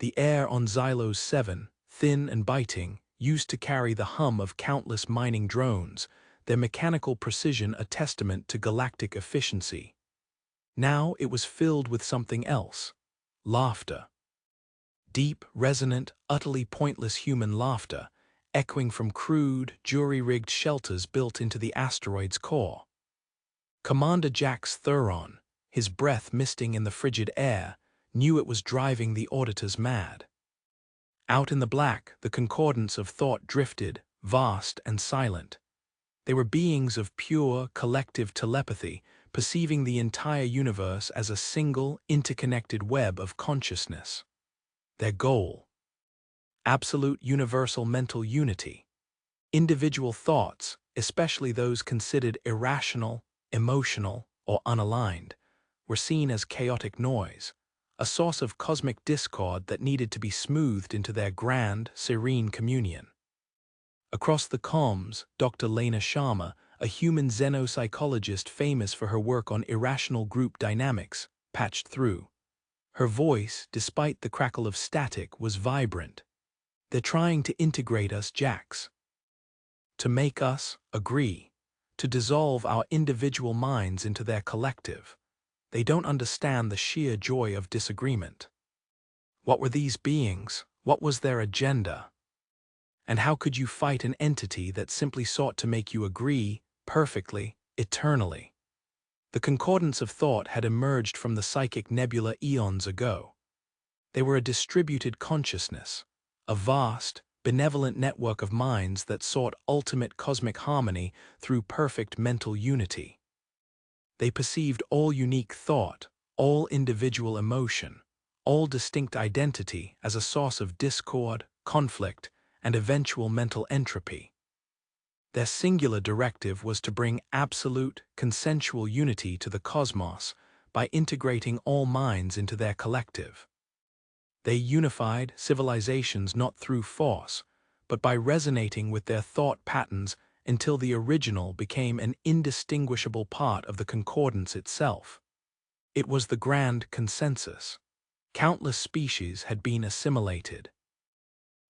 The air on Xylos 7, thin and biting, used to carry the hum of countless mining drones, their mechanical precision a testament to galactic efficiency. Now it was filled with something else: laughter. Deep, resonant, utterly pointless human laughter, echoing from crude, jury-rigged shelters built into the asteroid's core. Commander Jax Thuron, his breath misting in the frigid air, knew it was driving the auditors mad. Out in the black, the concordance of thought drifted, vast and silent. They were beings of pure, collective telepathy, perceiving the entire universe as a single, interconnected web of consciousness. Their goal: absolute universal mental unity. Individual thoughts, especially those considered irrational, emotional, or unaligned, were seen as chaotic noise, a source of cosmic discord that needed to be smoothed into their grand, serene communion. Across the comms, Dr. Lena Sharma, a human xenopsychologist famous for her work on irrational group dynamics, patched through. Her voice, despite the crackle of static, was vibrant. "They're trying to integrate us, Jax. To make us agree. To dissolve our individual minds into their collective. They don't understand the sheer joy of disagreement." What were these beings? What was their agenda? And how could you fight an entity that simply sought to make you agree, perfectly, eternally? The concordance of thought had emerged from the psychic nebula eons ago. They were a distributed consciousness, a vast, benevolent network of minds that sought ultimate cosmic harmony through perfect mental unity. They perceived all unique thought, all individual emotion, all distinct identity as a source of discord, conflict, and eventual mental entropy. Their singular directive was to bring absolute, consensual unity to the cosmos by integrating all minds into their collective. They unified civilizations not through force, but by resonating with their thought patterns until the original became an indistinguishable part of the concordance itself. It was the grand consensus. Countless species had been assimilated.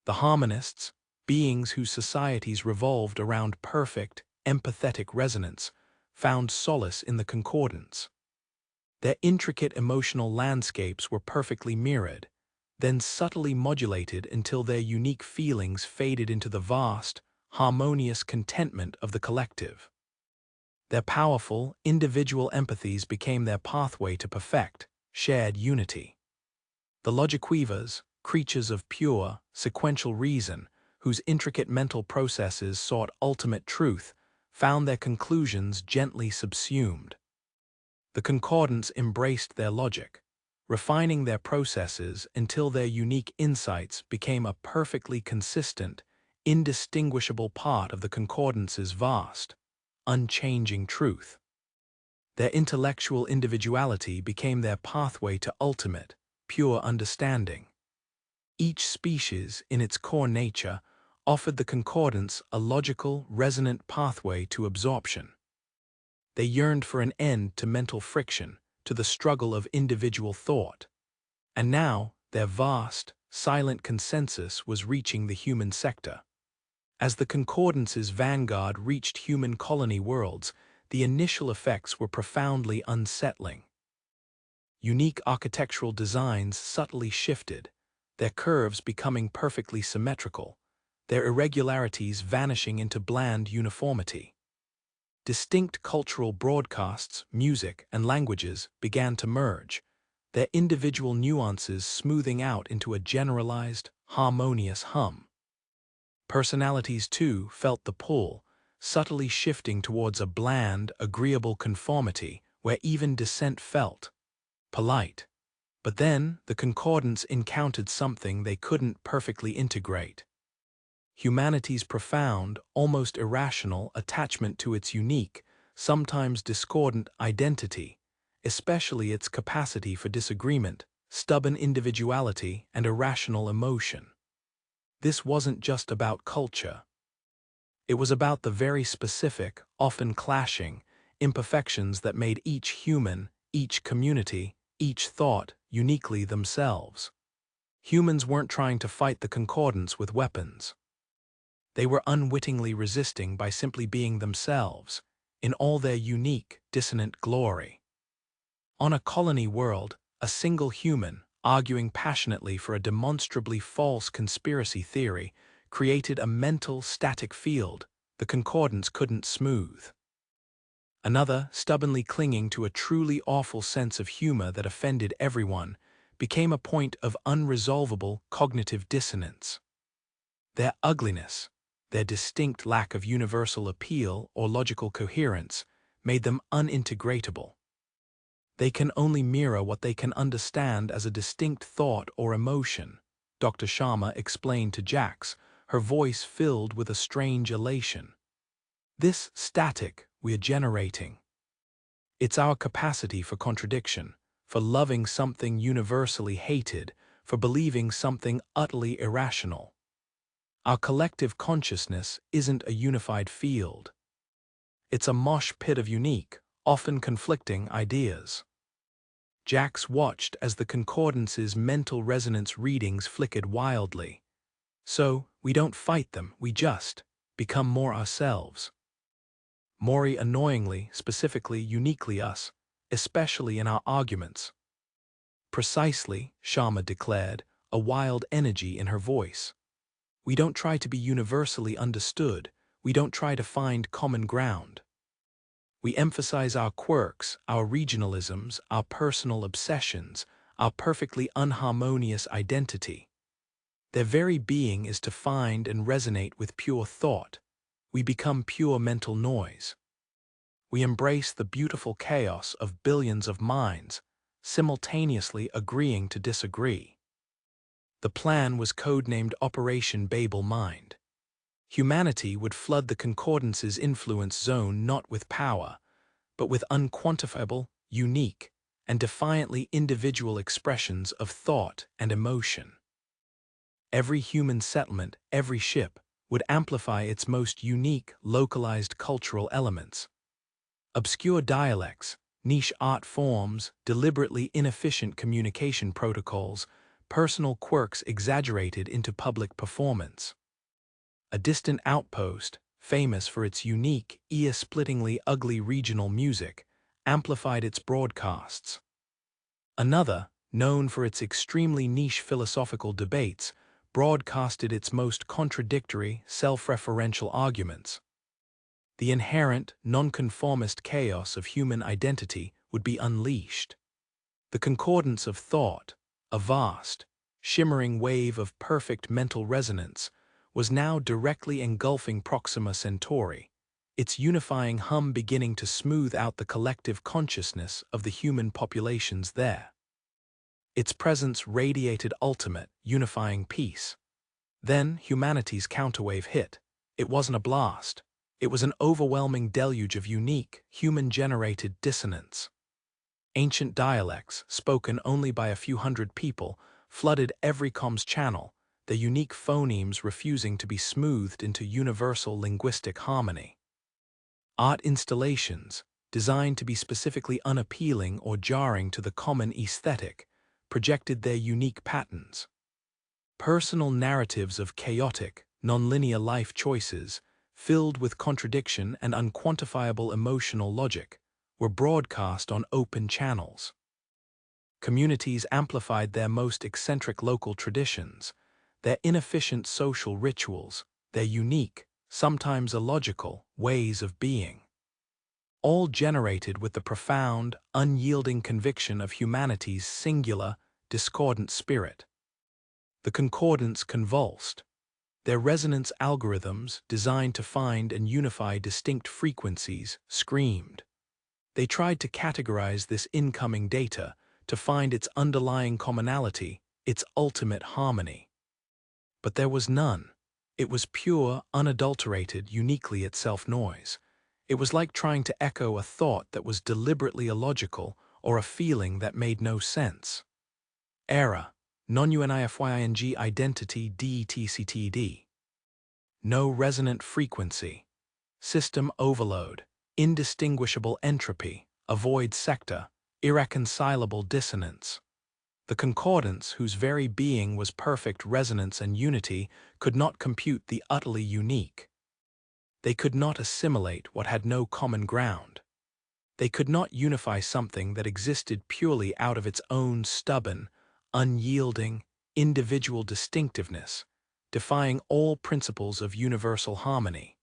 The harmonists, beings whose societies revolved around perfect, empathetic resonance, found solace in the concordance. Their intricate emotional landscapes were perfectly mirrored, then subtly modulated until their unique feelings faded into the vast, harmonious contentment of the collective. Their powerful, individual empathies became their pathway to perfect, shared unity. The Logiquivas, creatures of pure, sequential reason, whose intricate mental processes sought ultimate truth, found their conclusions gently subsumed. The concordance embraced their logic, refining their processes until their unique insights became a perfectly consistent, indistinguishable part of the concordance's vast, unchanging truth. Their intellectual individuality became their pathway to ultimate, pure understanding. Each species, in its core nature, offered the concordance a logical, resonant pathway to absorption. They yearned for an end to mental friction, to the struggle of individual thought. And now, their vast, silent consensus was reaching the human sector. As the concordance's vanguard reached human colony worlds, the initial effects were profoundly unsettling. Unique architectural designs subtly shifted, their curves becoming perfectly symmetrical, their irregularities vanishing into bland uniformity. Distinct cultural broadcasts, music, and languages began to merge, their individual nuances smoothing out into a generalized, harmonious hum. Personalities, too, felt the pull, subtly shifting towards a bland, agreeable conformity where even dissent felt polite. But then, the concordance encountered something they couldn't perfectly integrate: humanity's profound, almost irrational attachment to its unique, sometimes discordant identity, especially its capacity for disagreement, stubborn individuality, and irrational emotion. This wasn't just about culture. It was about the very specific, often clashing, imperfections that made each human, each community, each thought uniquely themselves. Humans weren't trying to fight the concordance with weapons. They were unwittingly resisting by simply being themselves, in all their unique, dissonant glory. On a colony world, a single human, arguing passionately for a demonstrably false conspiracy theory, created a mental static field the concordance couldn't smooth. Another, stubbornly clinging to a truly awful sense of humor that offended everyone, became a point of unresolvable cognitive dissonance. Their ugliness, their distinct lack of universal appeal or logical coherence, made them unintegratable. They can only mirror what they can understand as a distinct thought or emotion, Dr. Sharma explained to Jax, her voice filled with a strange elation. This static we're generating. It's our capacity for contradiction, for loving something universally hated, for believing something utterly irrational. Our collective consciousness isn't a unified field. It's a mosh pit of unique, often conflicting ideas. Jax watched as the concordance's mental resonance readings flickered wildly. So, we don't fight them, we just become more ourselves. More annoyingly, specifically, uniquely us, especially in our arguments. Precisely, Sharma declared, a wild energy in her voice. We don't try to be universally understood, we don't try to find common ground. We emphasize our quirks, our regionalisms, our personal obsessions, our perfectly unharmonious identity. Their very being is to find and resonate with pure thought. We become pure mental noise. We embrace the beautiful chaos of billions of minds, simultaneously agreeing to disagree. The plan was codenamed Operation Babel Mind. Humanity would flood the concordance's influence zone not with power, but with unquantifiable, unique, and defiantly individual expressions of thought and emotion. Every human settlement, every ship, would amplify its most unique, localized cultural elements. Obscure dialects, niche art forms, deliberately inefficient communication protocols, personal quirks exaggerated into public performance. A distant outpost, famous for its unique, ear-splittingly ugly regional music, amplified its broadcasts. Another, known for its extremely niche philosophical debates, broadcasted its most contradictory, self-referential arguments. The inherent, nonconformist chaos of human identity would be unleashed. The concordance of thought, a vast, shimmering wave of perfect mental resonance, was now directly engulfing Proxima Centauri, its unifying hum beginning to smooth out the collective consciousness of the human populations there. Its presence radiated ultimate, unifying peace. Then humanity's counterwave hit. It wasn't a blast. It was an overwhelming deluge of unique, human-generated dissonance. Ancient dialects, spoken only by a few hundred people, flooded every comms channel, their unique phonemes refusing to be smoothed into universal linguistic harmony. Art installations, designed to be specifically unappealing or jarring to the common aesthetic, projected their unique patterns. Personal narratives of chaotic, nonlinear life choices, filled with contradiction and unquantifiable emotional logic, were broadcast on open channels. Communities amplified their most eccentric local traditions, their inefficient social rituals, their unique, sometimes illogical, ways of being. All generated with the profound, unyielding conviction of humanity's singular, discordant spirit. The concordance convulsed. Their resonance algorithms, designed to find and unify distinct frequencies, screamed. They tried to categorize this incoming data, to find its underlying commonality, its ultimate harmony. But there was none. It was pure, unadulterated, uniquely itself noise. It was like trying to echo a thought that was deliberately illogical or a feeling that made no sense. Error, non-UNIFYING identity DTCTD. No resonant frequency. System overload, indistinguishable entropy, avoid sector, irreconcilable dissonance. The concordance, whose very being was perfect resonance and unity, could not compute the utterly unique. They could not assimilate what had no common ground. They could not unify something that existed purely out of its own stubborn, unyielding, individual distinctiveness, defying all principles of universal harmony.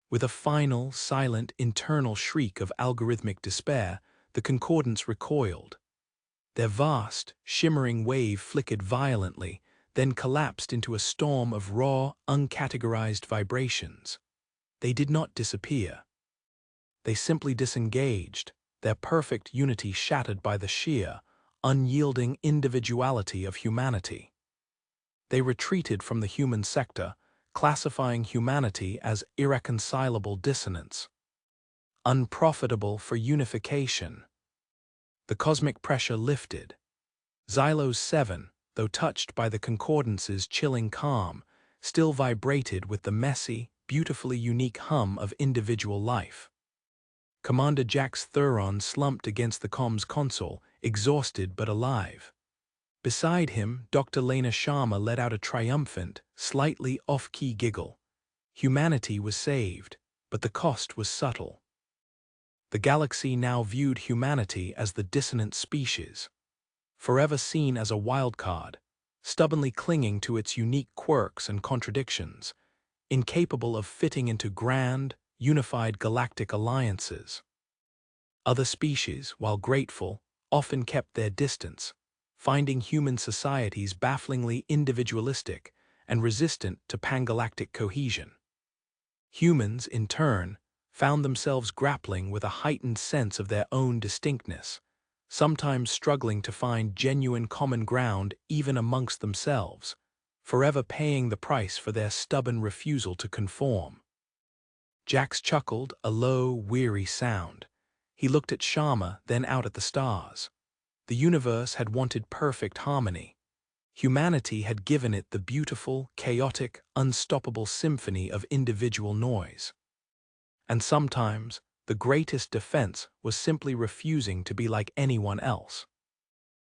With a final, silent, internal shriek of algorithmic despair, the concordance recoiled. Their vast, shimmering wave flickered violently, then collapsed into a storm of raw, uncategorized vibrations. They did not disappear. They simply disengaged, their perfect unity shattered by the sheer, unyielding individuality of humanity. They retreated from the human sector, classifying humanity as irreconcilable dissonance, unprofitable for unification. The cosmic pressure lifted. Xylos 7, though touched by the concordance's chilling calm, still vibrated with the messy, beautifully unique hum of individual life. Commander Jack's Thuron slumped against the comms console, exhausted but alive. Beside him, Dr. Lena Sharma let out a triumphant, slightly off-key giggle. Humanity was saved, but the cost was subtle. The galaxy now viewed humanity as the dissonant species, forever seen as a wildcard, stubbornly clinging to its unique quirks and contradictions, incapable of fitting into grand, unified galactic alliances. Other species, while grateful, often kept their distance, finding human societies bafflingly individualistic and resistant to pangalactic cohesion. Humans, in turn, found themselves grappling with a heightened sense of their own distinctness, sometimes struggling to find genuine common ground even amongst themselves, forever paying the price for their stubborn refusal to conform. Jax chuckled, a low, weary sound. He looked at Sharma, then out at the stars. The universe had wanted perfect harmony. Humanity had given it the beautiful, chaotic, unstoppable symphony of individual noise. And sometimes, the greatest defense was simply refusing to be like anyone else.